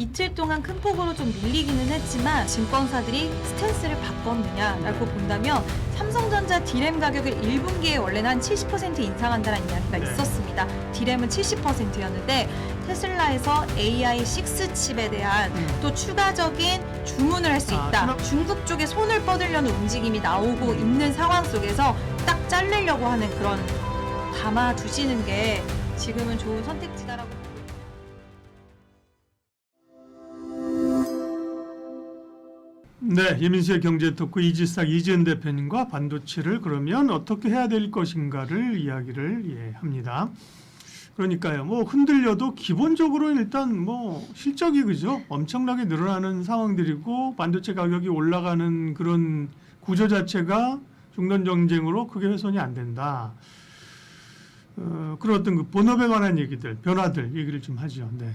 이틀 동안 큰 폭으로 좀 밀리기는 했지만 증권사들이 스탠스를 바꿨느냐라고 본다면 삼성전자 디램 가격을 1분기에 원래는 한 70% 인상한다는 이야기가 네. 있었습니다. 디램은 70%였는데 테슬라에서 AI6 칩에 대한 또 추가적인 주문을 할 수 있다. 중국 쪽에 손을 뻗으려는 움직임이 나오고 있는 상황 속에서 딱 자르려고 하는 그런 담아두시는 게 지금은 좋은 선택지다라고 보고 네, 이민수의 경제토크 이지싹 이지은 대표님과 반도체를 그러면 어떻게 해야 될 것인가를 이야기를 합니다. 그러니까요, 뭐 흔들려도 기본적으로 일단 뭐 실적이 그죠? 엄청나게 늘어나는 상황들이고 반도체 가격이 올라가는 그런 구조 자체가 중동 정쟁으로 크게 훼손이 안 된다. 그런 어떤 그 본업에 관한 얘기들, 변화들 얘기를 좀 하죠. 네.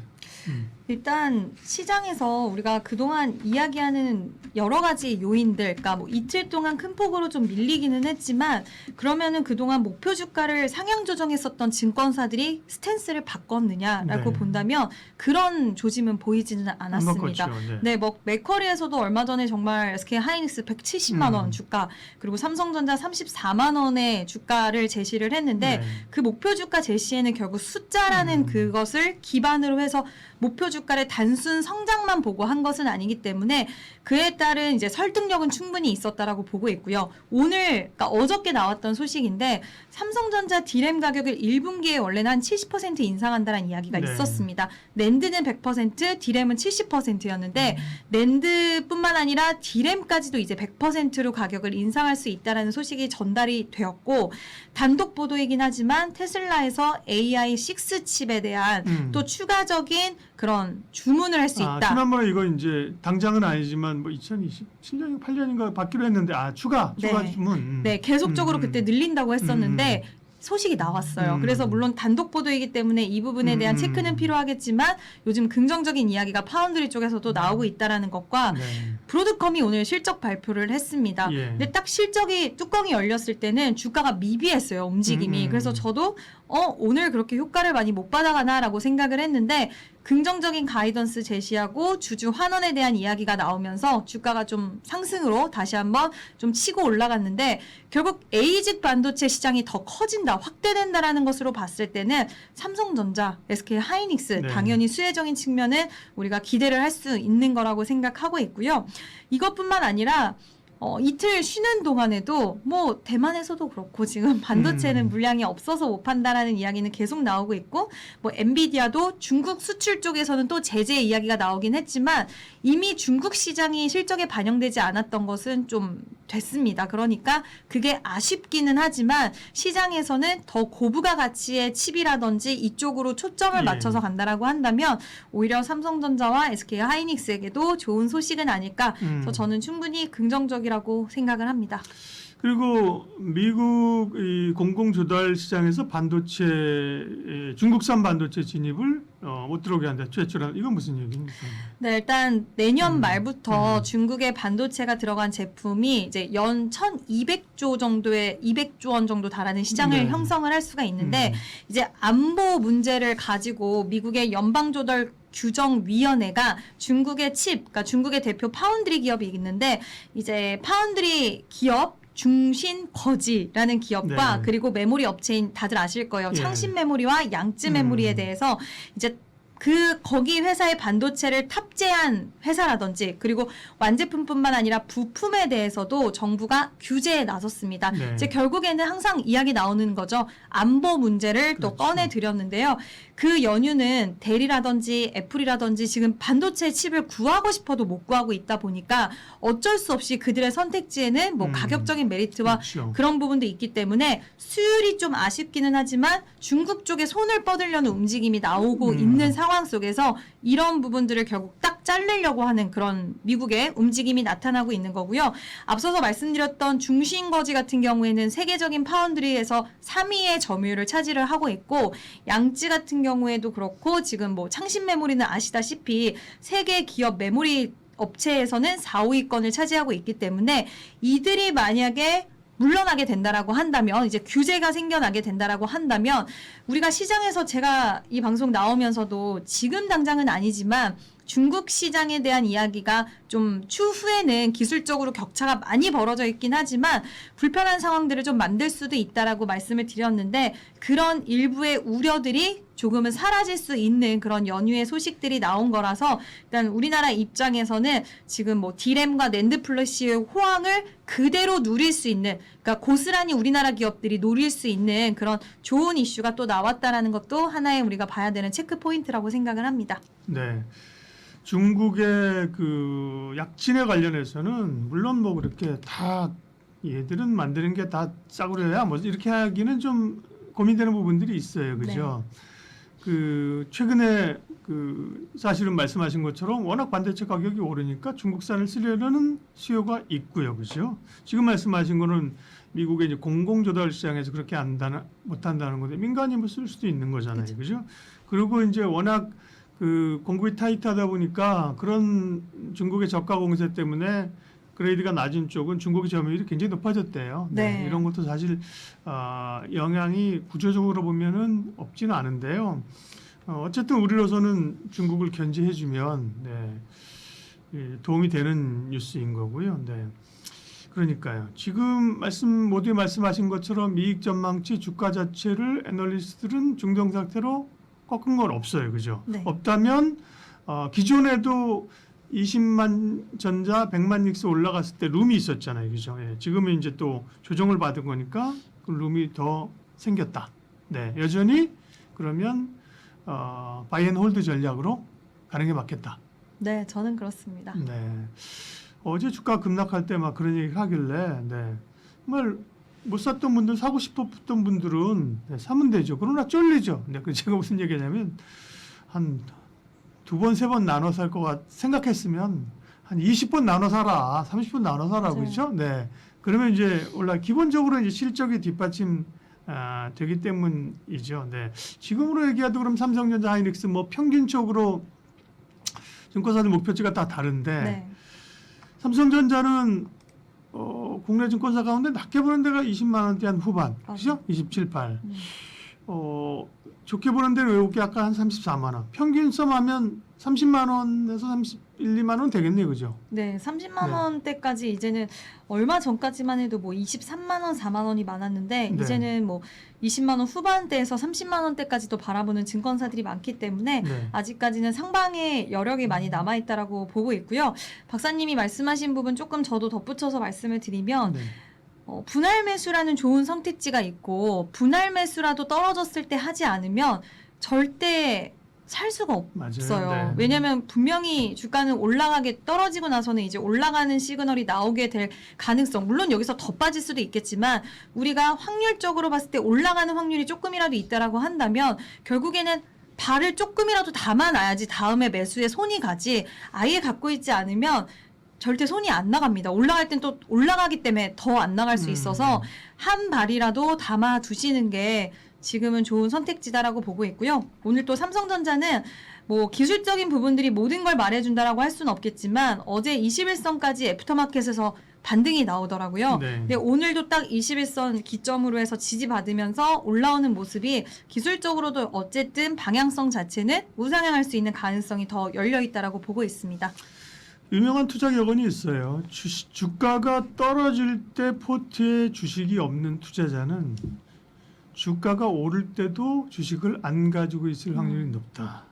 일단 시장에서 우리가 그동안 이야기하는 여러 가지 요인들, 그러니까 뭐 이틀 동안 큰 폭으로 좀 밀리기는 했지만 그러면은 그동안 목표 주가를 상향 조정했었던 증권사들이 스탠스를 바꿨느냐라고 네. 본다면 그런 조짐은 보이지는 않았습니다. 네. 네, 뭐 맥커리에서도 얼마 전에 정말 SK 하이닉스 170만 원 주가 그리고 삼성전자 34만 원의 주가를 제시를 했는데 네. 그 목표 주가 제시에는 결국 숫자라는 그것을 기반으로 해서 목표 주가를 단순 성장만 보고 한 것은 아니기 때문에 그에 따른 이제 설득력은 충분히 있었다라고 보고 있고요. 오늘, 그러니까 어저께 나왔던 소식인데 삼성전자 디램 가격을 1분기에 원래는 한 70% 인상한다는 이야기가 네. 있었습니다. 낸드는 100%, 디램은 70%였는데 낸드뿐만 아니라 디램까지도 이제 100%로 가격을 인상할 수 있다라는 소식이 전달이 되었고 단독 보도이긴 하지만 테슬라에서 AI6 칩에 대한 또 추가적인 그런 주문을 할 수 있다. 지난번에 이거 이제 당장은 아니지만 뭐 2027년, 8년인가 받기로 했는데 추가 주문. 네, 계속적으로 그때 늘린다고 했었는데 소식이 나왔어요. 그래서 물론 단독 보도이기 때문에 이 부분에 대한 체크는 필요하겠지만 요즘 긍정적인 이야기가 파운드리 쪽에서도 나오고 있다라는 것과 네. 브로드컴이 오늘 실적 발표를 했습니다. 예. 근데 딱 실적이 뚜껑이 열렸을 때는 주가가 미비했어요. 움직임이. 그래서 저도 오늘 그렇게 효과를 많이 못 받아가나라고 생각을 했는데 긍정적인 가이던스 제시하고 주주 환원에 대한 이야기가 나오면서 주가가 좀 상승으로 다시 한번 좀 치고 올라갔는데 결국 ASIC 반도체 시장이 더 커진다, 확대된다라는 것으로 봤을 때는 삼성전자, SK 하이닉스 네. 당연히 수혜적인 측면은 우리가 기대를 할 수 있는 거라고 생각하고 있고요. 이것뿐만 아니라 이틀 쉬는 동안에도 뭐 대만에서도 그렇고 지금 반도체는 물량이 없어서 못 판다라는 이야기는 계속 나오고 있고 뭐 엔비디아도 중국 수출 쪽에서는 또 제재 이야기가 나오긴 했지만 이미 중국 시장이 실적에 반영되지 않았던 것은 좀 됐습니다. 그러니까 그게 아쉽기는 하지만 시장에서는 더 고부가 가치의 칩이라든지 이쪽으로 초점을 맞춰서 간다라고 한다면 오히려 삼성전자와 SK 하이닉스에게도 좋은 소식은 아닐까. 그래서 저는 충분히 긍정적이라고 생각을 합니다. 그리고 미국 이 공공 조달 시장에서 반도체 중국산 반도체 진입을 못 들어오게 한다. 최초란 이건 무슨 얘기입니까? 네, 일단 내년 말부터 중국의 반도체가 들어간 제품이 이제 연 1,200조 정도의 200조 원 정도 달하는 시장을 형성을 할 수가 있는데 이제 안보 문제를 가지고 미국의 연방조달 규정위원회가 중국의 칩, 그러니까 중국의 대표 파운드리 기업이 있는데 이제 파운드리 기업 중신거지라는 기업과 네. 그리고 메모리 업체인 다들 아실 거예요. 예. 창신 메모리와 양쯔 메모리에 대해서 이제 거기 회사의 반도체를 탑재한 회사라든지 그리고 완제품뿐만 아니라 부품에 대해서도 정부가 규제에 나섰습니다. 네. 이제 결국에는 항상 이야기 나오는 거죠. 안보 문제를 또 꺼내 드렸는데요. 그 연유는 델이라든지 애플이라든지 지금 반도체 칩을 구하고 싶어도 못 구하고 있다 보니까 어쩔 수 없이 그들의 선택지에는 뭐 가격적인 메리트와 그렇죠. 그런 부분도 있기 때문에 수율이 좀 아쉽기는 하지만 중국 쪽에 손을 뻗으려는 움직임이 나오고 있는 상황 속에서 이런 부분들을 결국 딱 자르려고 하는 그런 미국의 움직임이 나타나고 있는 거고요. 앞서서 말씀드렸던 중신거지 같은 경우에는 세계적인 파운드리에서 3위의 점유율을 차지를 하고 있고 양쯔 같은 경우에도 그렇고 지금 뭐 창신 메모리는 아시다시피 세계 기업 메모리 업체에서는 4, 5위권을 차지하고 있기 때문에 이들이 만약에 물러나게 된다라고 한다면 이제 규제가 생겨나게 된다라고 한다면 우리가 시장에서 제가 이 방송 나오면서도 지금 당장은 아니지만 중국 시장에 대한 이야기가 좀 추후에는 기술적으로 격차가 많이 벌어져 있긴 하지만 불편한 상황들을 좀 만들 수도 있다라고 말씀을 드렸는데 그런 일부의 우려들이 조금은 사라질 수 있는 그런 연휴의 소식들이 나온 거라서 일단 우리나라 입장에서는 지금 뭐 디램과 낸드 플래시의 호황을 그대로 누릴 수 있는, 그러니까 고스란히 우리나라 기업들이 노릴 수 있는 그런 좋은 이슈가 또 나왔다라는 것도 하나의 우리가 봐야 되는 체크 포인트라고 생각을 합니다. 네. 중국의 그 약진에 관련해서는 물론 뭐 그렇게 다 얘들은 만드는 게 다 싸구려야 뭐 이렇게 하기는 좀 고민되는 부분들이 있어요. 그죠? 그 최근에 그 사실은 말씀하신 것처럼 워낙 반도체 가격이 오르니까 중국산을 쓰려는 수요가 있고요. 그죠? 지금 말씀하신 거는 미국의 이제 공공조달 시장에서 그렇게 못한다는 건데 민간이 뭐 쓸 수도 있는 거잖아요. 그죠? 그리고 이제 워낙 그 공급이 타이트하다 보니까 그런 중국의 저가 공세 때문에 그레이드가 낮은 쪽은 중국의 점유율이 굉장히 높아졌대요. 네. 이런 것도 사실 영향이 구조적으로 보면은 없지는 않은데요. 어쨌든 우리로서는 중국을 견제해주면 도움이 되는 뉴스인 거고요. 네. 그러니까요. 지금 모두에 말씀하신 것처럼 이익 전망치 주가 자체를 애널리스트들은 중동 상태로 꺾은 건 없어요. 그죠? 네. 없다면 기존에도 20만 전자 100만 닉스 올라갔을 때 룸이 있었잖아요. 그죠? 예, 지금은 이제 또 조정을 받은 거니까 그 룸이 더 생겼다. 네, 여전히 그러면 바이앤홀드 전략으로 가는 게 맞겠다. 네, 저는 그렇습니다. 네. 어제 주가 급락할 때 막 그런 얘기 하길래 정말 못 샀던 분들, 사고 싶었던 분들은 사면 되죠. 그러나 쫄리죠. 근데 제가 무슨 얘기냐면 한 2번, 3번 나눠 살 거 생각했으면 한 20번 나눠 사라, 30번 나눠 사라, 그렇죠? 네. 그러면 이제 기본적으로 이제 실적이 뒷받침 되기 때문이죠. 네. 지금으로 얘기해도 그럼 삼성전자, 하이닉스 뭐 평균적으로 증권사들 목표치가 다 다른데 네. 삼성전자는 국내 증권사 가운데 낮게 보는 데가 20만 원대 한 후반, 그죠? 27, 8. 좋게 보는 데는 외국계 아까 한 34만 원. 평균 썸하면 30만 원에서 31, 2만 원 되겠네요, 그죠? 네, 30만 원대까지 이제는 얼마 전까지만 해도 뭐 23만 원, 4만 원이 많았는데 네. 이제는 뭐 20만 원 후반대에서 30만 원대까지도 바라보는 증권사들이 많기 때문에 네. 아직까지는 상방의 여력이 많이 남아 있다라고 보고 있고요. 박사님이 말씀하신 부분 조금 저도 덧붙여서 말씀을 드리면 네. 분할 매수라는 좋은 선택지가 있고 분할 매수라도 떨어졌을 때 하지 않으면 절대 살 수가 없어요. 네. 왜냐하면 분명히 주가는 올라가게 떨어지고 나서는 이제 올라가는 시그널이 나오게 될 가능성, 물론 여기서 더 빠질 수도 있겠지만 우리가 확률적으로 봤을 때 올라가는 확률이 조금이라도 있다라고 한다면 결국에는 발을 조금이라도 담아놔야지 다음에 매수에 손이 가지, 아예 갖고 있지 않으면 절대 손이 안 나갑니다. 올라갈 땐 또 올라가기 때문에 더 안 나갈 수 있어서 한 발이라도 담아 두시는 게 지금은 좋은 선택지다라고 보고 있고요. 오늘 또 삼성전자는 뭐 기술적인 부분들이 모든 걸 말해준다라고 할 수는 없겠지만 어제 21선까지 애프터마켓에서 반등이 나오더라고요. 네. 근데 오늘도 딱 21선 기점으로 해서 지지받으면서 올라오는 모습이 기술적으로도 어쨌든 방향성 자체는 우상향할 수 있는 가능성이 더 열려 있다라고 보고 있습니다. 유명한 투자 격언이 있어요. 주가가 떨어질 때 포트에 주식이 없는 투자자는 주가가 오를 때도 주식을 안 가지고 있을 확률이 높다.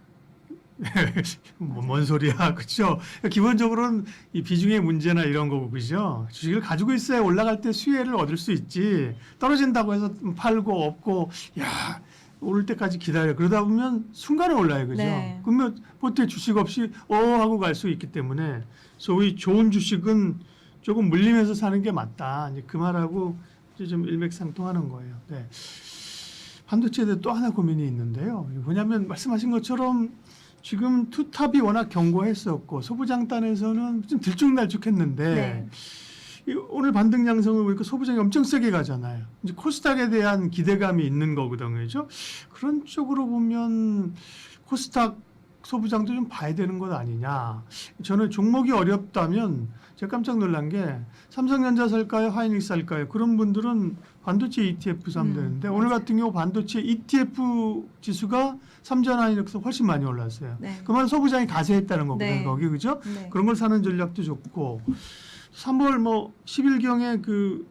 뭔 소리야, 그렇죠? 기본적으로는 이 비중의 문제나 이런 거고, 그죠? 주식을 가지고 있어야 올라갈 때 수혜를 얻을 수 있지. 떨어진다고 해서 팔고 없고, 야, 오를 때까지 기다려. 그러다 보면 순간에 올라요, 그죠? 네. 그러면 보트에 주식 없이 하고 갈 수 있기 때문에 소위 좋은 주식은 조금 물리면서 사는 게 맞다. 이제 그 말하고 이제 좀 일맥상통하는 거예요. 네. 반도체에 대해 또 하나 고민이 있는데요. 뭐냐면 말씀하신 것처럼 지금 투탑이 워낙 견고했었고 소부장단에서는 좀 들쭉날쭉했는데 네. 오늘 반등 양성을 보니까 소부장이 엄청 세게 가잖아요. 이제 코스닥에 대한 기대감이 있는 거거든요. 그죠? 그런 쪽으로 보면 코스닥 소부장도 좀 봐야 되는 것 아니냐. 저는 종목이 어렵다면 제가 깜짝 놀란 게 삼성전자 살까요? 하이닉스 살까요? 그런 분들은 반도체 ETF 사면 되는데 오늘 맞아요. 같은 경우 반도체 ETF 지수가 3전 한일에서 훨씬 많이 올랐어요. 네. 그만 소부장이 가세했다는 거거든요. 네. 거기 그죠? 네. 그런 걸 사는 전략도 좋고 3월 뭐 10일경에 그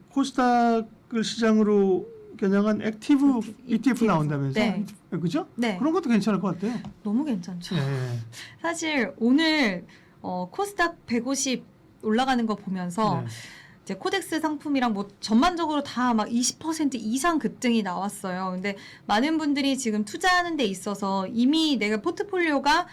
코스닥을 시장으로 겨냥한 액티브 ETF 나온다면서 네. 그죠? 네. 그런 것도 괜찮을 것 같아요. 너무 괜찮죠. 네. 사실 오늘 코스닥 150 올라가는 거 보면서 네. 이제 코덱스 상품이랑 뭐 전반적으로 다 막 20% 이상 급등이 나왔어요. 근데 많은 분들이 지금 투자하는 데 있어서 이미 내가 포트폴리오가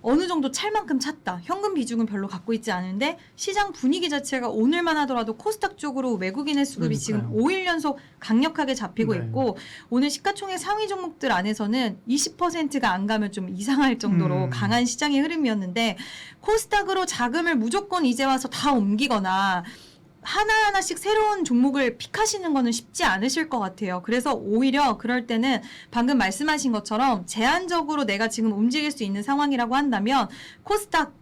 어느 정도 찰 만큼 찼다. 현금 비중은 별로 갖고 있지 않은데 시장 분위기 자체가 오늘만 하더라도 코스닥 쪽으로 외국인의 수급이 지금 그러니까요. 5일 연속 강력하게 잡히고 네. 있고 오늘 시가총액 상위 종목들 안에서는 20%가 안 가면 좀 이상할 정도로 강한 시장의 흐름이었는데 코스닥으로 자금을 무조건 이제 와서 다 옮기거나 하나하나씩 새로운 종목을 픽하시는 거는 쉽지 않으실 것 같아요. 그래서 오히려 그럴 때는 방금 말씀하신 것처럼 제한적으로 내가 지금 움직일 수 있는 상황이라고 한다면 코스닥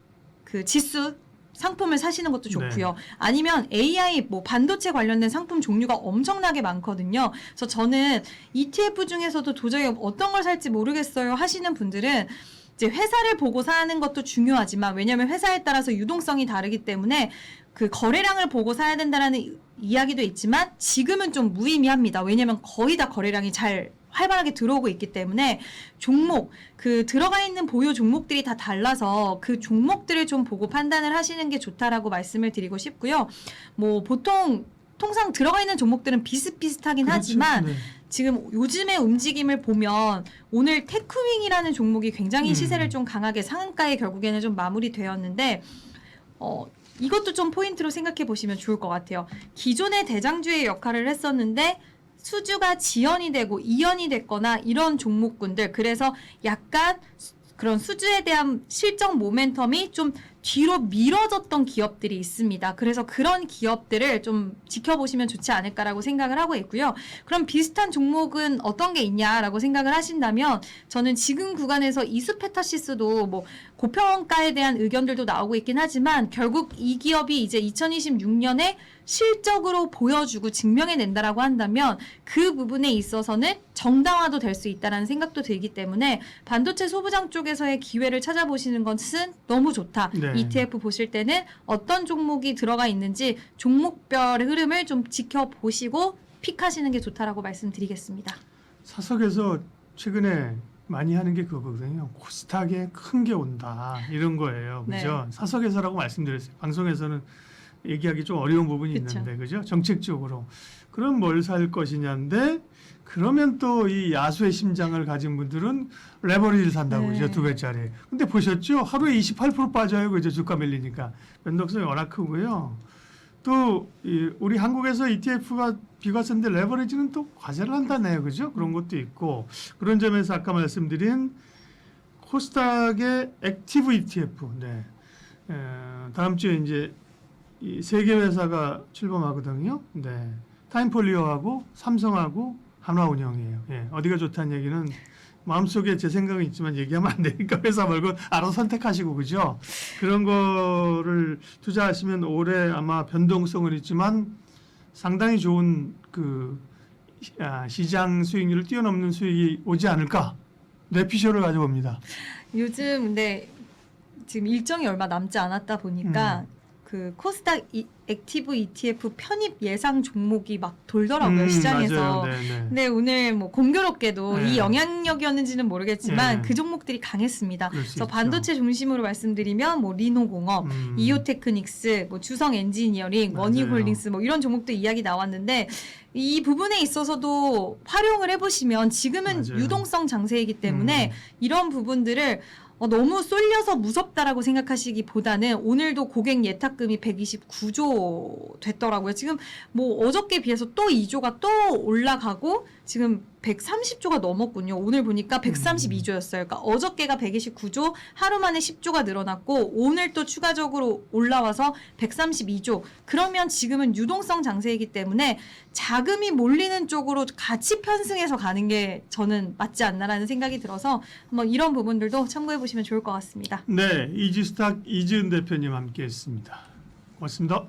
그 지수 상품을 사시는 것도 좋고요. 아니면 AI 뭐 반도체 관련된 상품 종류가 엄청나게 많거든요. 그래서 저는 ETF 중에서도 도저히 어떤 걸 살지 모르겠어요 하시는 분들은 이제 회사를 보고 사는 것도 중요하지만 왜냐하면 회사에 따라서 유동성이 다르기 때문에 그 거래량을 보고 사야 된다라는 이야기도 있지만 지금은 좀 무의미합니다. 왜냐하면 거의 다 거래량이 잘 활발하게 들어오고 있기 때문에 종목 그 들어가 있는 보유 종목들이 다 달라서 그 종목들을 좀 보고 판단을 하시는 게 좋다라고 말씀을 드리고 싶고요. 뭐 보통 통상 들어가 있는 종목들은 비슷비슷하긴 그렇죠. 하지만 네. 지금 요즘의 움직임을 보면 오늘 테크윙이라는 종목이 굉장히 시세를 좀 강하게 상한가에 결국에는 좀 마무리되었는데 이것도 좀 포인트로 생각해 보시면 좋을 것 같아요. 기존의 대장주의 역할을 했었는데 수주가 지연이 되고 이연이 됐거나 이런 종목군들 그래서 약간 그런 수주에 대한 실적 모멘텀이 좀 뒤로 미뤄졌던 기업들이 있습니다. 그래서 그런 기업들을 좀 지켜보시면 좋지 않을까라고 생각을 하고 있고요. 그럼 비슷한 종목은 어떤 게 있냐라고 생각을 하신다면 저는 지금 구간에서 이수페타시스도 뭐 고평가에 대한 의견들도 나오고 있긴 하지만 결국 이 기업이 이제 2026년에 실적으로 보여주고 증명해낸다라고 한다면 그 부분에 있어서는 정당화도 될 수 있다라는 생각도 들기 때문에 반도체 소부장 쪽에서의 기회를 찾아보시는 것은 너무 좋다. 네. ETF 보실 때는 어떤 종목이 들어가 있는지 종목별 흐름을 좀 지켜보시고 픽하시는 게 좋다라고 말씀드리겠습니다. 사석에서 최근에 많이 하는 게 그거거든요. 코스닥에 큰 게 온다 이런 거예요. 그죠? 네. 사석에서라고 말씀드렸어요. 방송에서는 얘기하기 좀 어려운 부분이 그쵸. 있는데 그죠? 정책적으로. 그럼 뭘 살 것이냐인데 그러면 또 이 야수의 심장을 가진 분들은 레버리지를 산다고 네. 그죠? 2배짜리. 근데 보셨죠? 하루에 28% 빠져요. 그죠? 주가 밀리니까. 변동성이 워낙 크고요. 또 우리 한국에서 ETF가 비과세인데 레버리지는 또 과세를 한다네요. 그죠? 그런 것도 있고 그런 점에서 아까 말씀드린 코스닥의 액티브 ETF. 네. 다음 주에 이제 이 세 개 회사가 출범하거든요. 네. 타임폴리오하고 삼성하고 한화운영이에요. 예. 어디가 좋다는 얘기는 마음속에 제 생각은 있지만 얘기하면 안 되니까 회사 말고 알아서 선택하시고 그죠? 그런 거를 투자하시면 올해 아마 변동성은 있지만 상당히 좋은 그 시장 수익률을 뛰어넘는 수익이 오지 않을까? 뇌피쇼를 가져봅니다. 요즘 근데 지금 일정이 얼마 남지 않았다 보니까 그 코스닥 액티브 ETF 편입 예상 종목이 막 돌더라고요 시장에서. 맞아요. 네, 네. 근데 오늘 뭐 공교롭게도 네. 이 영향력이었는지는 모르겠지만 네. 그 종목들이 강했습니다. 그럴 수 그래서 있죠. 반도체 중심으로 말씀드리면 뭐 리노공업, 이오테크닉스, 뭐 주성 엔지니어링, 맞아요. 원희홀딩스 뭐 이런 종목들 이야기 나왔는데 이 부분에 있어서도 활용을 해보시면 지금은 맞아요. 유동성 장세이기 때문에 이런 부분들을 너무 쏠려서 무섭다라고 생각하시기보다는 오늘도 고객 예탁금이 129조 됐더라고요. 지금 뭐 어저께 비해서 또 2조가 또 올라가고 지금 130조가 넘었군요. 오늘 보니까 132조였어요. 그러니까 어저께가 129조, 하루 만에 10조가 늘어났고 오늘 또 추가적으로 올라와서 132조. 그러면 지금은 유동성 장세이기 때문에 자금이 몰리는 쪽으로 같이 편승해서 가는 게 저는 맞지 않나라는 생각이 들어서 한번 이런 부분들도 참고해 보시면 좋을 것 같습니다. 네, 이지스탁 이지은 대표님 함께했습니다. 고맙습니다.